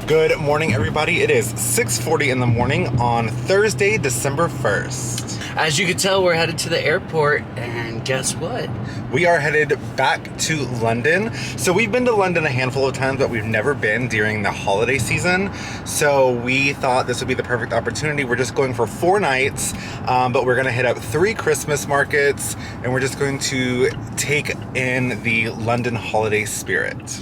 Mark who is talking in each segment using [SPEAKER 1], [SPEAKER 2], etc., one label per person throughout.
[SPEAKER 1] Good morning, everybody. It is 6:40 in the morning on Thursday, December 1st.
[SPEAKER 2] As you can tell, we're headed to the airport, and guess what?
[SPEAKER 1] We are headed back to London. So we've been to London a handful of times, but we've never been during the holiday season. So we thought this would be the perfect opportunity. We're just going for 4 nights, but we're gonna hit up 3 Christmas markets, and we're just going to take in the London holiday spirit.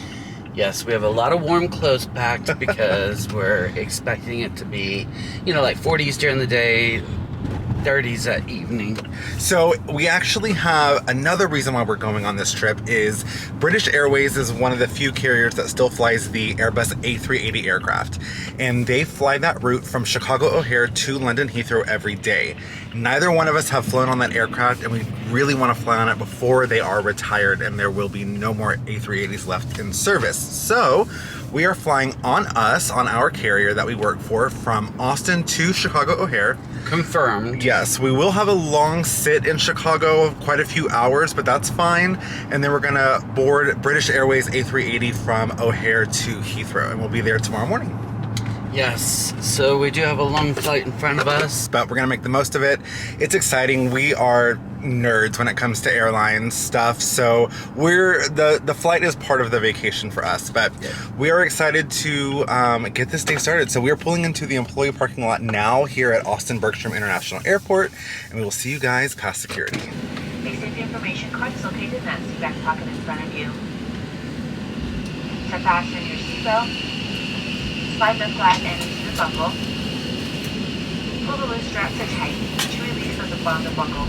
[SPEAKER 2] Yes, we have a lot of warm clothes packed because we're expecting it to be, like 40s during the day, 30s at evening.
[SPEAKER 1] So we actually have another reason why we're going on this trip is British Airways is one of the few carriers that still flies the Airbus A380 aircraft. And they fly that route from Chicago O'Hare to London Heathrow every day. Neither one of us have flown on that aircraft, and we really want to fly on it before they are retired and there will be no more A380s left in service. So we are flying on our carrier that we work for, from Austin to Chicago O'Hare.
[SPEAKER 2] Confirmed.
[SPEAKER 1] Yes, we will have a long sit in Chicago, quite a few hours, but that's fine. And then we're gonna board British Airways A380 from O'Hare to Heathrow, and we'll be there tomorrow morning.
[SPEAKER 2] Yes, so we do have a long flight in front of us.
[SPEAKER 1] But we're gonna make the most of it. It's exciting. We are nerds when it comes to airline stuff, so the flight is part of the vacation for us, but we are excited to get this day started. So we are pulling into the employee parking lot now here at Austin Bergstrom International Airport, and we will see you guys past security.
[SPEAKER 3] A safety information card is located in that seat back pocket in front of you. To fasten your seatbelt, slide the flap end into the buckle. Pull the loose straps are tight. To release at the bottom of the buckle.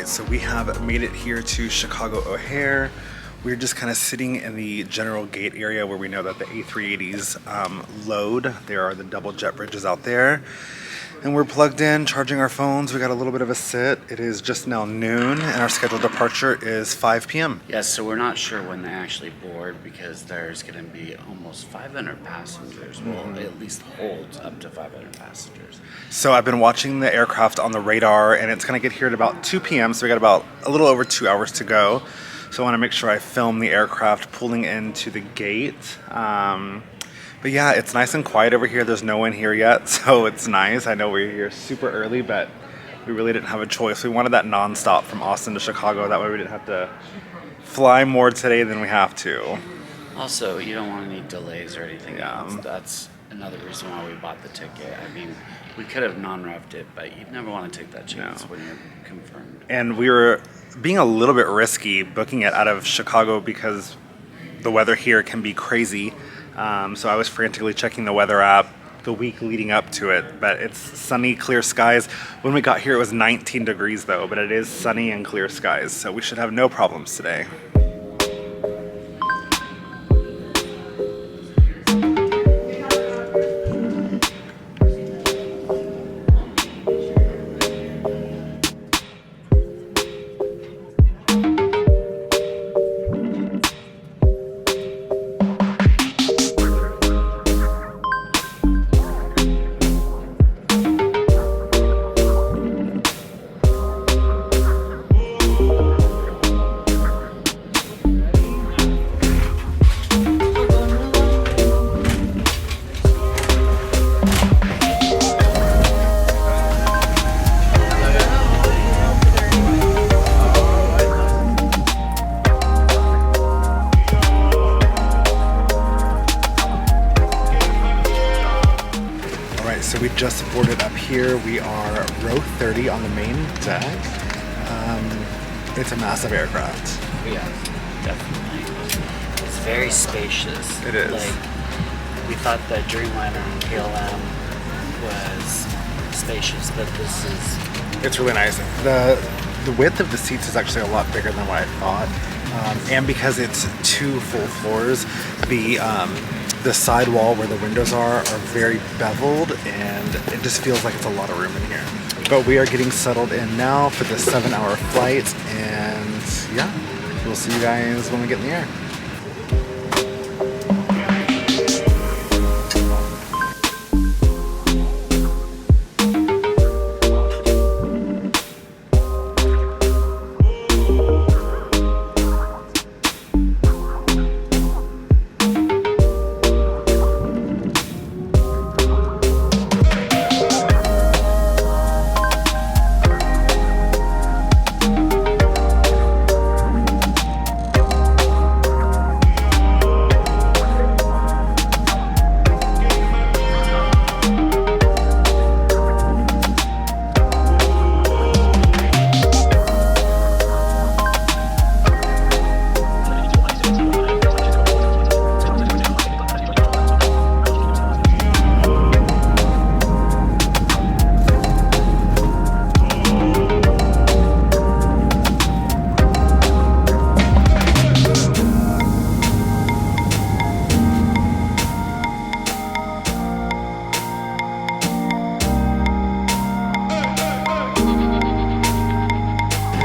[SPEAKER 1] So we have made it here to Chicago O'Hare. We're just kind of sitting in the general gate area where we know that the A380s load. There are the double jet bridges out there. And we're plugged in, charging our phones. We got a little bit of a sit. It is just now noon, and our scheduled departure is 5 p.m.
[SPEAKER 2] Yes, so we're not sure when they actually board because there's going to be almost 500 passengers. Well, at least holds up to 500 passengers.
[SPEAKER 1] So I've been watching the aircraft on the radar, and it's going to get here at about 2 p.m. So we got about a little over 2 hours to go. So I want to make sure I film the aircraft pulling into the gate. But yeah, it's nice and quiet over here. There's no one here yet, so it's nice. I know we're here super early, but we really didn't have a choice. We wanted that nonstop from Austin to Chicago. That way we didn't have to fly more today than we have to.
[SPEAKER 2] Also, you don't want any delays or anything else. That's another reason why we bought the ticket. I mean, we could have non-revved it, but you never want to take that chance when you're confirmed.
[SPEAKER 1] And we were being a little bit risky booking it out of Chicago because the weather here can be crazy. So I was frantically checking the weather app the week leading up to it, but it's sunny, clear skies. When we got here, it was 19 degrees though, but it is sunny and clear skies, so we should have no problems today. Alright, so we just boarded up here. We are row 30 on the main deck. It's a massive aircraft.
[SPEAKER 2] Yeah, definitely. It's very spacious.
[SPEAKER 1] It is.
[SPEAKER 2] Like, we thought that Dreamliner and KLM was spacious, but this is...
[SPEAKER 1] It's really nice. The width of the seats is actually a lot bigger than what I thought. And because it's 2 full floors, the side wall where the windows are very beveled, and it just feels like it's a lot of room in here. But we are getting settled in now for the 7-hour flight, and yeah, we'll see you guys when we get in the air.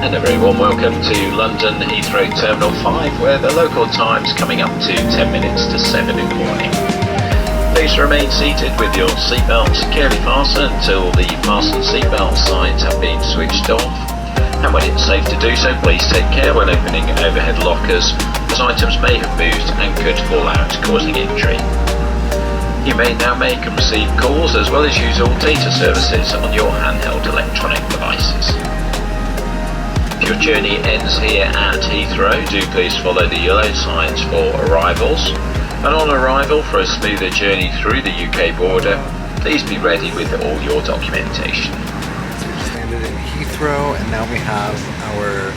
[SPEAKER 4] And a very warm welcome to London Heathrow Terminal 5, where the local time's coming up to 10 minutes to 7 in the morning. Please remain seated with your seatbelts securely fastened until the fasten seatbelt signs have been switched off. And when it's safe to do so, please take care when opening overhead lockers, as items may have moved and could fall out, causing injury. You may now make and receive calls as well as use all data services on your handheld electronic devices. If your journey ends here at Heathrow, do please follow the yellow signs for arrivals. And on arrival, for a smoother journey through the UK border, please be ready with all your documentation.
[SPEAKER 1] So we just landed in Heathrow, and now we have our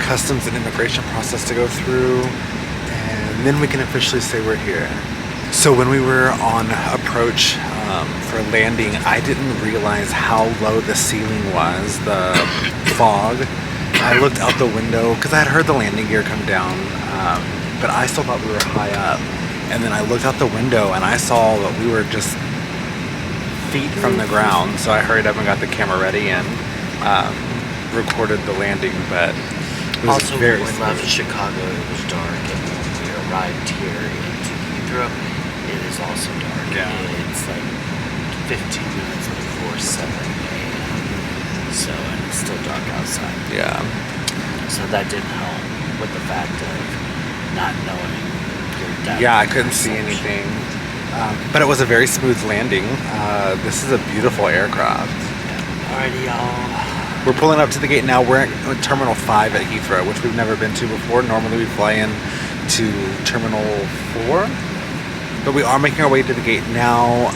[SPEAKER 1] customs and immigration process to go through, and then we can officially say we're here. So when we were on approach for landing, I didn't realize how low the ceiling was, the fog. I looked out the window because I had heard the landing gear come down, but I still thought we were high up. And then I looked out the window and I saw that we were just feet from the ground. So I hurried up and got the camera ready and recorded the landing. But it was
[SPEAKER 2] Also,
[SPEAKER 1] very
[SPEAKER 2] when we left Chicago, it was dark, and when we arrived here into Heathrow, it is also dark.
[SPEAKER 1] Yeah.
[SPEAKER 2] It's like 15 minutes before 7 a.m. So, and it's still dark outside.
[SPEAKER 1] Yeah.
[SPEAKER 2] So that didn't help with the fact of not knowing your depth.
[SPEAKER 1] Yeah, I couldn't see anything. But it was a very smooth landing. This is a beautiful aircraft.
[SPEAKER 2] Alrighty, y'all.
[SPEAKER 1] We're pulling up to the gate now. We're at Terminal 5 at Heathrow, which we've never been to before. Normally we fly in to Terminal 4. But we are making our way to the gate now.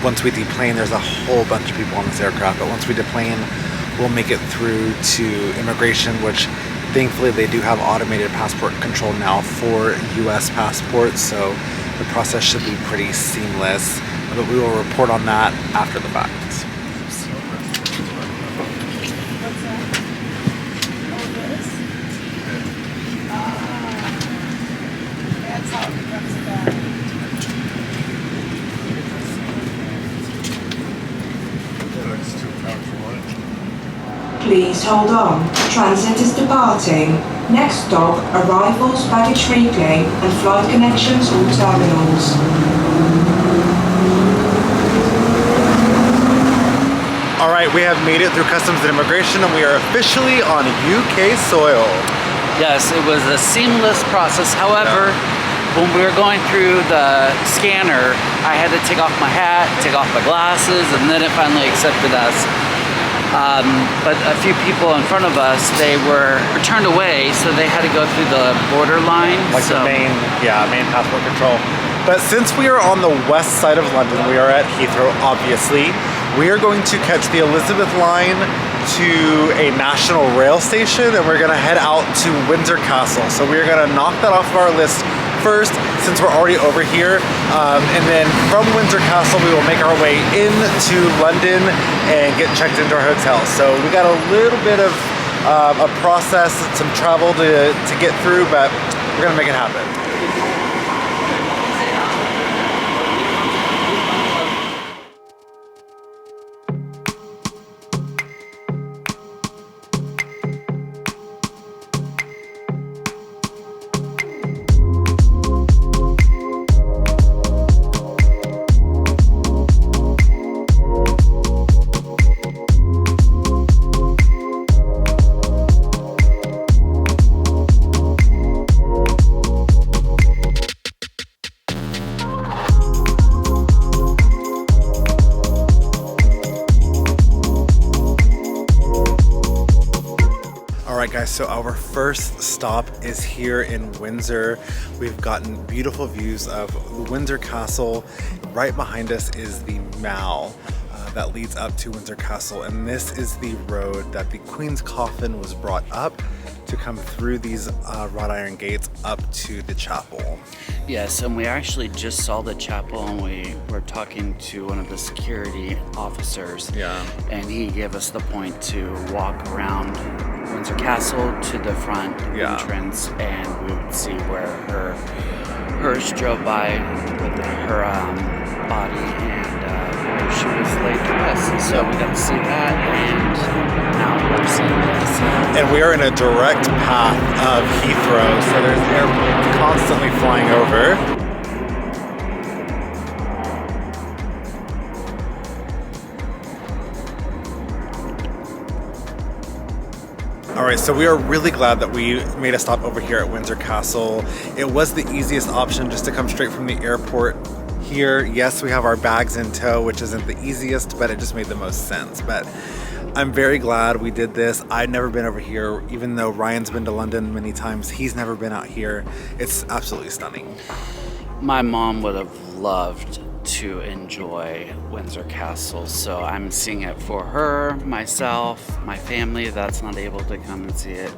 [SPEAKER 1] Once we deplane, there's a whole bunch of people on this aircraft. But once we deplane, we'll make it through to immigration, which thankfully they do have automated passport control now for US passports. So the process should be pretty seamless. But we will report on that after the fact.
[SPEAKER 5] Please hold on. Transit is departing. Next stop, arrivals, baggage reclaim, and flight connections all terminals.
[SPEAKER 1] All right, we have made it through customs and immigration, and we are officially on UK soil.
[SPEAKER 2] Yes, it was a seamless process. However, when we were going through the scanner, I had to take off my hat, take off my glasses, and then it finally accepted us. But a few people in front of us, they were turned away, so they had to go through the border line.
[SPEAKER 1] Like the main passport control. But since we are on the west side of London, we are at Heathrow, obviously. We are going to catch the Elizabeth line to a national rail station, and we're gonna head out to Windsor Castle. So we're gonna knock that off of our list first, since we're already over here. And then from Windsor Castle, we will make our way into London and get checked into our hotel. So we got a little bit of a process, some travel to get through, but we're gonna make it happen. Alright guys, so our first stop is here in Windsor. We've gotten beautiful views of Windsor Castle. Right behind us is the Mall that leads up to Windsor Castle, and this is the road that the Queen's coffin was brought up to come through these wrought iron gates up to the chapel.
[SPEAKER 2] Yes, and we actually just saw the chapel, and we were talking to one of the security officers.
[SPEAKER 1] Yeah.
[SPEAKER 2] And he gave us the point to walk around Windsor Castle to the front entrance, and we would see where her hearse drove by with her body, and where she was laid to rest. So we got to see that, and now we're seeing this.
[SPEAKER 1] And we are in a direct path of Heathrow, so there's airplanes constantly flying over. Alright, so we are really glad that we made a stop over here at Windsor Castle. It was the easiest option just to come straight from the airport here. Yes, we have our bags in tow, which isn't the easiest, but it just made the most sense. But I'm very glad we did this. I'd never been over here, even though Ryan's been to London many times. He's never been out here. It's absolutely stunning.
[SPEAKER 2] My mom would have loved to enjoy Windsor Castle, so I'm seeing it for her, myself, my family that's not able to come and see it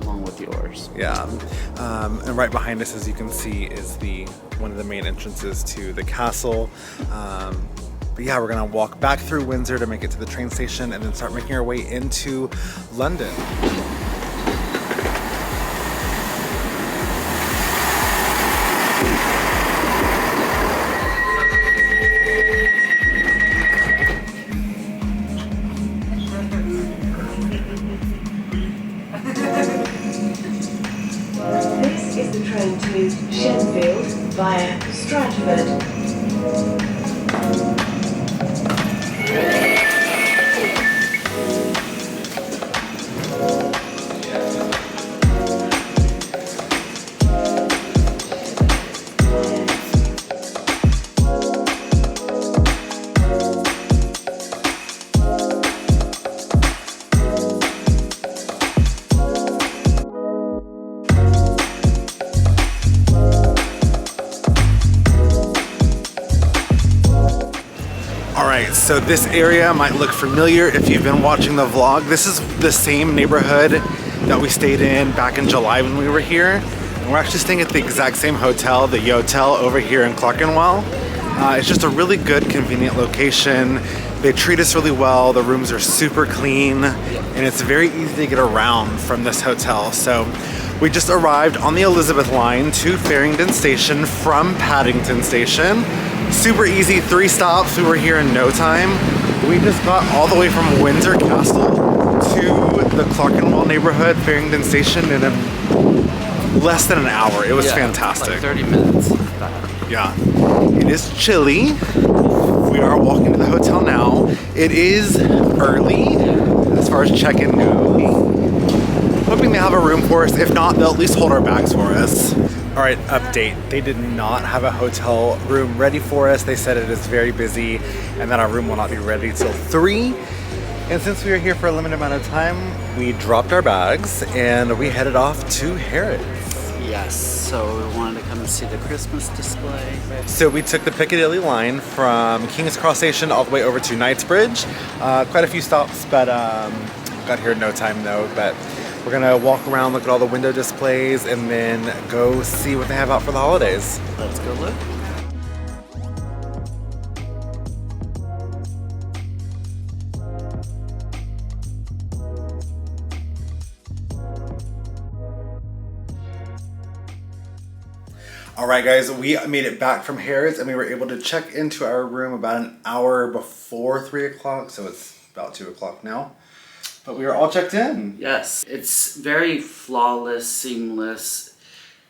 [SPEAKER 2] along with yours.
[SPEAKER 1] Yeah, and right behind us, as you can see, is one of the main entrances to the castle. But yeah, we're gonna walk back through Windsor to make it to the train station and then start making our way into London.
[SPEAKER 5] This is the train to Shenfield via Stratford.
[SPEAKER 1] So this area might look familiar if you've been watching the vlog. This is the same neighborhood that we stayed in back in July when we were here. And we're actually staying at the exact same hotel, the Yotel over here in Clerkenwell. It's just a really good, convenient location. They treat us really well. The rooms are super clean, and it's very easy to get around from this hotel. So we just arrived on the Elizabeth line to Farringdon Station from Paddington Station. Super easy, 3 stops. We were here in no time. We just got all the way from Windsor Castle to the Clerkenwell neighborhood, Farringdon Station, in less than an hour. It was fantastic.
[SPEAKER 2] Like 30 minutes.
[SPEAKER 1] Yeah. It is chilly. We are walking to the hotel now. It is early as far as check-in goes. Hoping they have a room for us. If not, they'll at least hold our bags for us. All right, update. They did not have a hotel room ready for us. They said it is very busy and that our room will not be ready till 3. And since we were here for a limited amount of time, we dropped our bags and we headed off to Harrods.
[SPEAKER 2] Yes, so we wanted to come and see the Christmas display.
[SPEAKER 1] So we took the Piccadilly line from King's Cross Station all the way over to Knightsbridge. Quite a few stops, but got here in no time though. But we're gonna walk around, look at all the window displays, and then go see what they have out for the holidays.
[SPEAKER 2] Let's go look.
[SPEAKER 1] All right, guys, we made it back from Harrods, and we were able to check into our room about an hour before 3 o'clock, so it's about 2 o'clock now. But we are all checked in.
[SPEAKER 2] Yes, it's very flawless, seamless,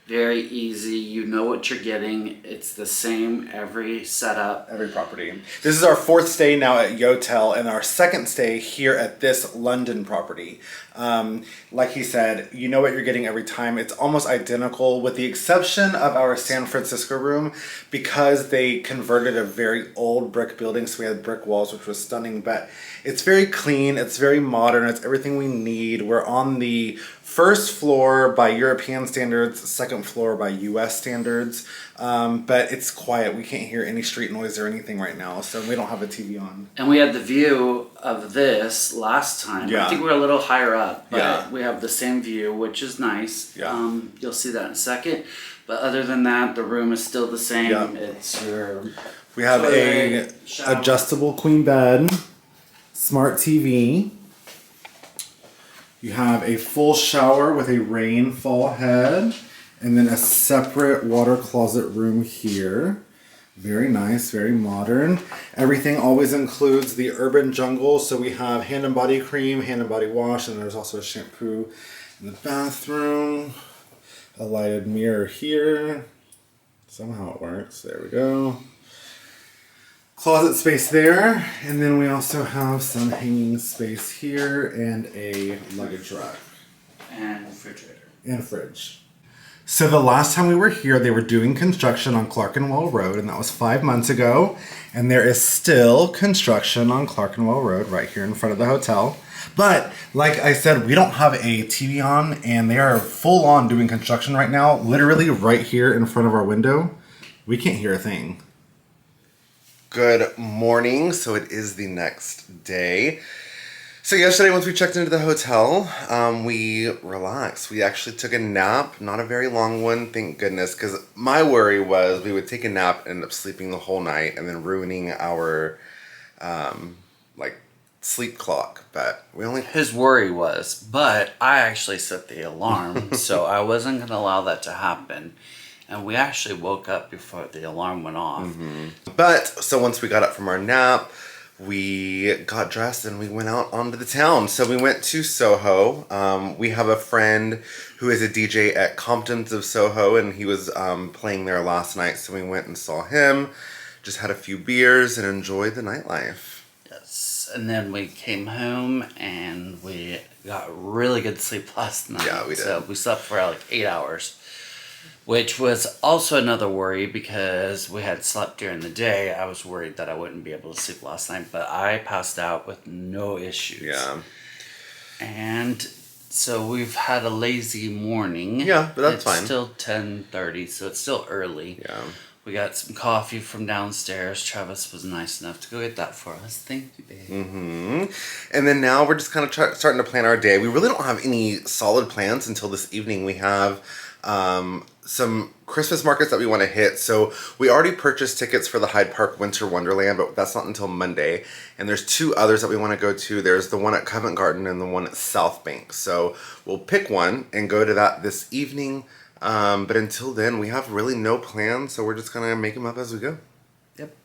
[SPEAKER 2] very easy. You know what you're getting. It's the same every setup.
[SPEAKER 1] Every property. This is our 4th stay now at Yotel and our 2nd stay here at this London property. Like he said, you know what you're getting every time. It's almost identical with the exception of our San Francisco room because they converted a very old brick building, so we had brick walls, which was stunning, but it's very clean, it's very modern, it's everything we need. We're on the 1st floor by European standards, 2nd floor by US standards, but it's quiet. We can't hear any street noise or anything right now, so we don't have a TV on.
[SPEAKER 2] And we had the view of this last time.
[SPEAKER 1] Yeah.
[SPEAKER 2] I think we were a little higher up, but
[SPEAKER 1] Yeah.
[SPEAKER 2] we have the same view, which is nice.
[SPEAKER 1] Yeah.
[SPEAKER 2] You'll see that in a second. But other than that, the room is still the same.
[SPEAKER 1] Yeah.
[SPEAKER 2] It's your
[SPEAKER 1] We have a
[SPEAKER 2] toilet, shower.
[SPEAKER 1] adjustable queen bed, smart TV. You have a full shower with a rainfall head, and then a separate water closet room here. Very nice, very modern. Everything always includes the Urban Jungle, so we have hand and body cream, hand and body wash, and there's also a shampoo in the bathroom. A lighted mirror here. Somehow it works. There we go. Closet space there, and then we also have some hanging space here and a luggage rack.
[SPEAKER 2] And refrigerator.
[SPEAKER 1] And a fridge. So the last time we were here, they were doing construction on Clerkenwell Road, and that was 5 months ago. And there is still construction on Clerkenwell Road right here in front of the hotel. But like I said, we don't have a TV on, and they are full on doing construction right now, literally right here in front of our window. We can't hear a thing. Good morning. So it is the next day. So yesterday, once we checked into the hotel, we relaxed. We actually took a nap, not a very long one, thank goodness, because my worry was we would take a nap and end up sleeping the whole night and then ruining our sleep clock. But we only...
[SPEAKER 2] His worry was, but I actually set the alarm, so I wasn't going to allow that to happen. And we actually woke up before the alarm went off.
[SPEAKER 1] Mm-hmm. But, so once we got up from our nap, we got dressed and we went out onto the town. So we went to Soho. We have a friend who is a DJ at Compton's of Soho, and he was playing there last night. So we went and saw him, just had a few beers and enjoyed the nightlife.
[SPEAKER 2] Yes, and then we came home and we got really good sleep last night.
[SPEAKER 1] Yeah, we did.
[SPEAKER 2] So we slept for like 8 hours. Which was also another worry because we had slept during the day. I was worried that I wouldn't be able to sleep last night, but I passed out with no issues.
[SPEAKER 1] Yeah.
[SPEAKER 2] And so we've had a lazy morning.
[SPEAKER 1] Yeah, but that's fine.
[SPEAKER 2] It's still 10:30, so it's still early.
[SPEAKER 1] Yeah.
[SPEAKER 2] We got some coffee from downstairs. Travis was nice enough to go get that for us. Thank you, babe.
[SPEAKER 1] Mm-hmm. And then now we're just kind of starting to plan our day. We really don't have any solid plans until this evening. We have... some Christmas markets that we want to hit. So we already purchased tickets for the Hyde Park Winter Wonderland, but that's not until Monday. And there's 2 others that we want to go to. There's the one at Covent Garden and the one at South Bank. So we'll pick one and go to that this evening. But until then, we have really no plans. So we're just going to make them up as we go.
[SPEAKER 2] Yep.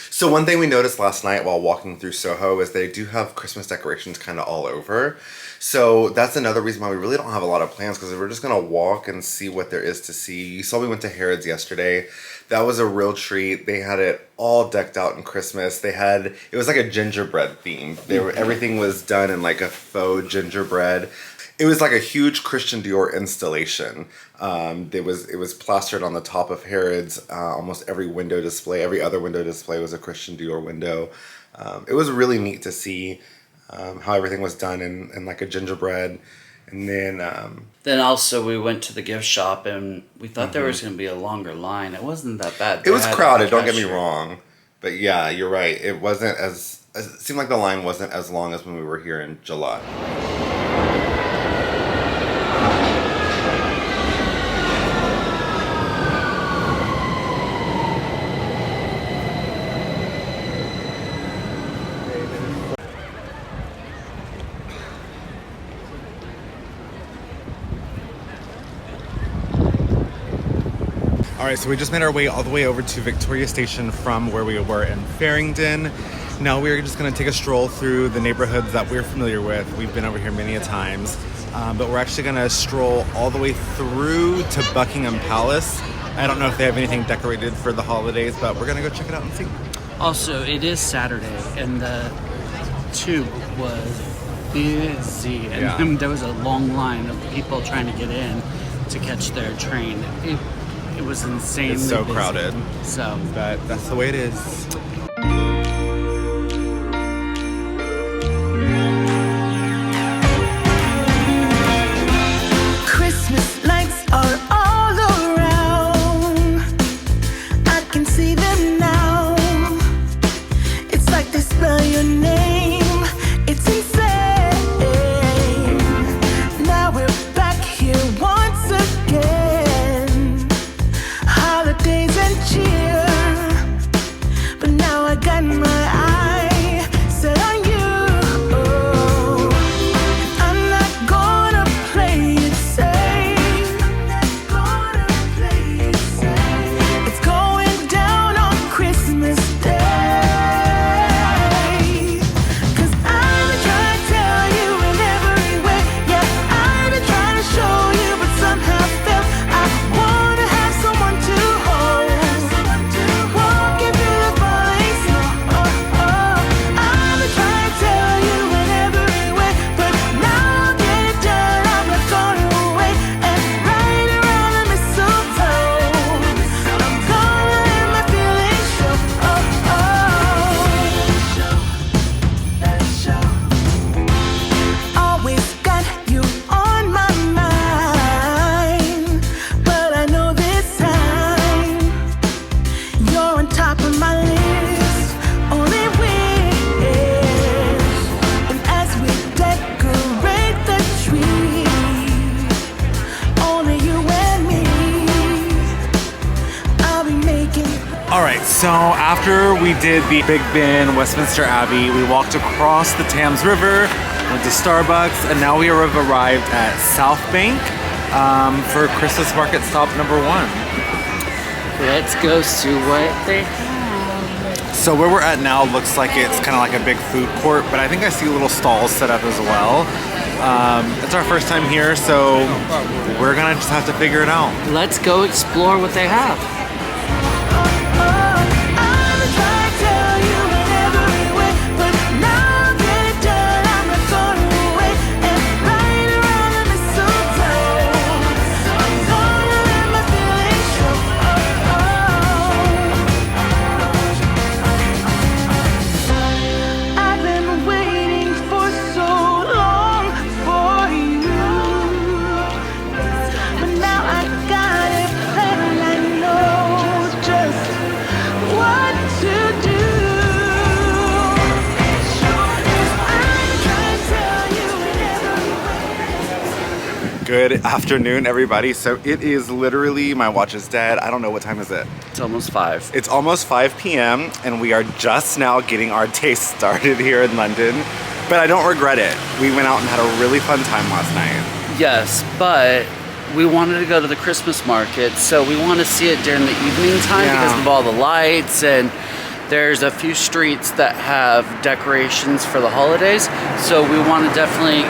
[SPEAKER 1] So one thing we noticed last night while walking through Soho is they do have Christmas decorations kind of all over. So that's another reason why we really don't have a lot of plans, because we're just going to walk and see what there is to see. You saw we went to Harrods yesterday. That was a real treat. They had it all decked out in Christmas. It was like a gingerbread theme. Everything was done in like a faux gingerbread. It was like a huge Christian Dior installation. It was plastered on the top of Harrods. Almost every window display, every other window display was a Christian Dior window. It was really neat to see how everything was done in like a gingerbread. And then
[SPEAKER 2] Then also we went to the gift shop and we thought there was going to be a longer line. It wasn't that bad.
[SPEAKER 1] it was
[SPEAKER 2] They had
[SPEAKER 1] crowded,
[SPEAKER 2] a
[SPEAKER 1] don't get me
[SPEAKER 2] cashier.
[SPEAKER 1] wrong. But yeah, you're right. It wasn't as, it seemed like the line wasn't as long as when we were here in July. All right, so we just made our way all the way over to Victoria Station from where we were in Farringdon. Now we're just gonna take a stroll through the neighborhoods that we're familiar with. We've been over here many a times, but we're actually gonna stroll all the way through to Buckingham Palace. I don't know if they have anything decorated for the holidays, but we're gonna go check it out and see.
[SPEAKER 2] Also, it is Saturday and the tube was busy. And
[SPEAKER 1] Yeah.
[SPEAKER 2] there was a long line of people trying to get in to catch their train. It was insanely
[SPEAKER 1] It's so
[SPEAKER 2] busy.
[SPEAKER 1] crowded.
[SPEAKER 2] So
[SPEAKER 1] But that's the way it is.
[SPEAKER 6] Christmas lights are all around. I can see them now. It's like they spell your name. It's insane. Now we're back here once again. Holidays and cheer. But now I got my eye set on you. I'm not gonna play it safe. I'm not gonna play it safe. It's going down on Christmas Day. 'Cause I've been trying to tell you in every way. Yeah, I've been trying to show you, but somehow failed. I wanna have someone to hold. Walking through the falling snow. I've been trying to tell you in every way, but now I'll get it done. I'm not gonna wait. And right around the mistletoe, I'm gonna let my feelings show. Always got you on my mind, but I know this time you're on top of my list. Only wish. And as we decorate the tree, only you and me, I'll be making.
[SPEAKER 1] All right, so after we did the Big Ben, Westminster Abbey, we walked across the Thames River, went to Starbucks, and now we have arrived at South Bank for Christmas market stop number 1.
[SPEAKER 2] let's go see what they
[SPEAKER 1] So where we're at now looks like it's kind of like a big food court, but I think I see little stalls set up as well. It's our first time here, so we're gonna just have to figure it out.
[SPEAKER 2] Let's go explore what they have.
[SPEAKER 6] I've been trying to tell you in every way, but now I'll get it done. I'm not gonna wait. And right around the mistletoe, I'm gonna let my feelings show. I've been waiting for so long for you, but now I got it planned. I know just what to do. I'm trying to tell you in every way.
[SPEAKER 1] Good afternoon, everybody. So it is literally, my watch is dead. I don't know what time is it.
[SPEAKER 2] It's almost 5.
[SPEAKER 1] It's almost 5 p.m. and we are just now getting our day started here in London, but I don't regret it. We went out and had a really fun time last night.
[SPEAKER 2] Yes, but we wanted to go to the Christmas market, so we want to see it during the evening time
[SPEAKER 1] Yeah.
[SPEAKER 2] because of all the lights, and there's a few streets that have decorations for the holidays, so we want to definitely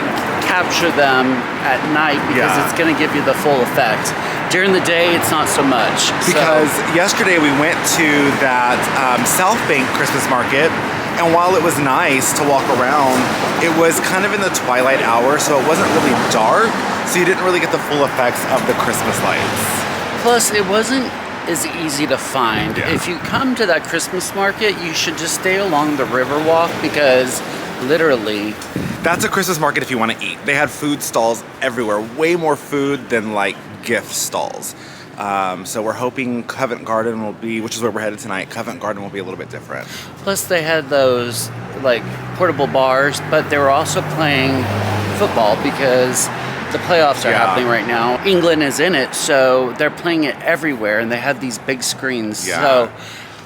[SPEAKER 2] capture them at night because
[SPEAKER 1] Yeah.
[SPEAKER 2] it's going to give you the full effect. During the day, it's not so much.
[SPEAKER 1] Because yesterday we went to that South Bank Christmas market, and while it was nice to walk around, it was kind of in the twilight hour, so it wasn't really dark, so you didn't really get the full effects of the Christmas lights.
[SPEAKER 2] Plus, it wasn't as easy to find.
[SPEAKER 1] Yeah.
[SPEAKER 2] If you come to that Christmas market, you should just stay along the river walk because literally
[SPEAKER 1] That's a Christmas market if you want to eat. They had food stalls everywhere, way more food than like gift stalls. So we're hoping Covent Garden will be, which is where we're headed tonight, Covent Garden will be a little bit different.
[SPEAKER 2] Plus they had those like portable bars, but they were also playing football because the playoffs are happening right now. England is in it, so they're playing it everywhere, and they had these big screens.
[SPEAKER 1] Yeah.
[SPEAKER 2] So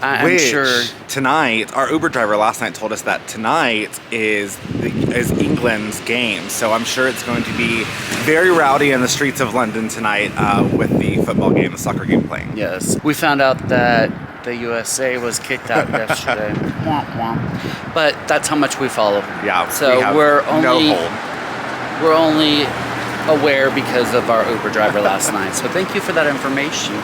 [SPEAKER 2] I'm sure
[SPEAKER 1] tonight, our Uber driver last night told us that tonight is England's game. So I'm sure it's going to be very rowdy in the streets of London tonight with the football game, the soccer game playing.
[SPEAKER 2] Yes. We found out that the USA was kicked out yesterday. Womp womp. But that's how much we follow.
[SPEAKER 1] Yeah.
[SPEAKER 2] So
[SPEAKER 1] we have
[SPEAKER 2] we're only aware because of our Uber driver last night. So thank you for that information.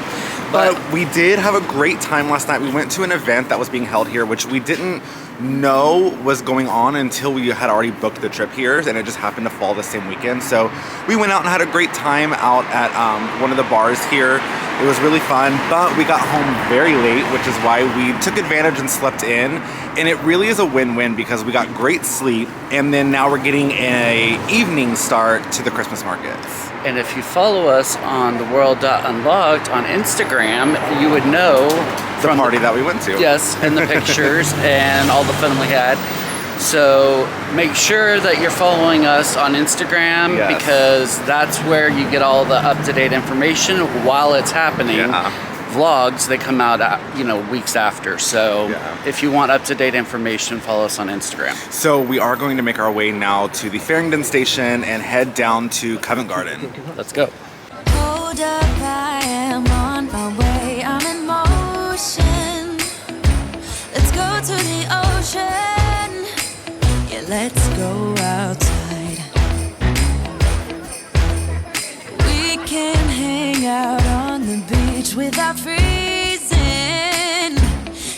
[SPEAKER 1] But we did have a great time last night. We went to an event that was being held here, which we didn't know was going on until we had already booked the trip here, and it just happened to fall the same weekend. So we went out and had a great time out at one of the bars here. It was really fun, but we got home very late, which is why we took advantage and slept in. And it really is a win-win because we got great sleep, and then now we're getting an evening start to the Christmas markets.
[SPEAKER 2] And if you follow us on the world.unlocked on Instagram, you would know
[SPEAKER 1] The party that we went to.
[SPEAKER 2] Yes, and the pictures and all the fun we had. So make sure that you're following us on Instagram because that's where you get all the up-to-date information while it's happening. Vlogs, they come out, weeks after. So if you want up-to-date information, follow us on Instagram.
[SPEAKER 1] So we are going to make our way now to the Farringdon station and head down to Covent Garden.
[SPEAKER 2] Let's go.
[SPEAKER 6] Hold up, I am on my way. I'm in motion. Let's go to the ocean. Yeah, let's go outside. We can hang out on the beach without freezing.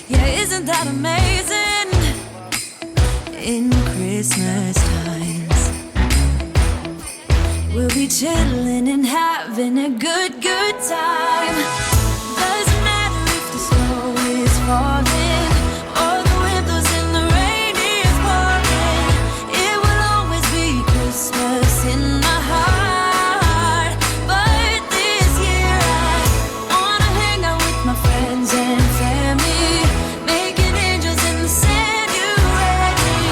[SPEAKER 6] Yeah, isn't that amazing? In Christmas times, we'll be chilling and having a good time. Doesn't matter if the snow is falling or the windows in the rain is pouring. It will always be Christmas in my heart. But this year I wanna hang out with my friends and family, making angels in the sand. You ready?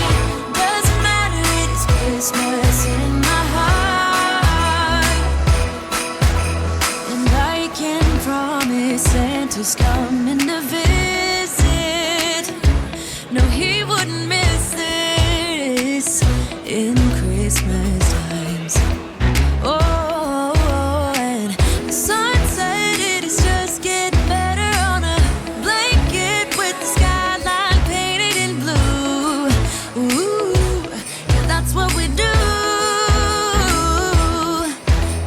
[SPEAKER 6] Doesn't matter, it's Christmas in my heart. And I can promise Santa's coming to visit. No, he wouldn't miss this in Christmas times. Oh, and the sunset, it is just getting better on a blanket with the skyline painted in blue. Ooh, yeah, that's what we do.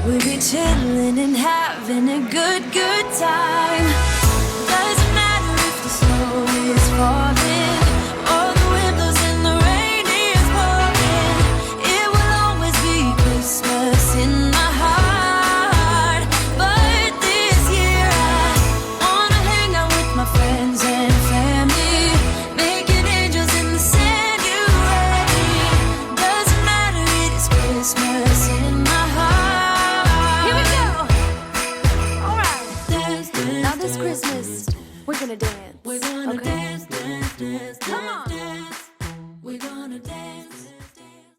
[SPEAKER 6] We'll be chilling and having a good time. Doesn't matter if the snow is falling or the windows in the rain is pouring. It will always be Christmas in my heart. But this year I wanna hang out with my friends and family, making angels in the sand. You ready? Doesn't matter, it is Christmas in my heart. Here we go. All right. Now this Christmas, we're gonna dance. We're gonna dance. Come on.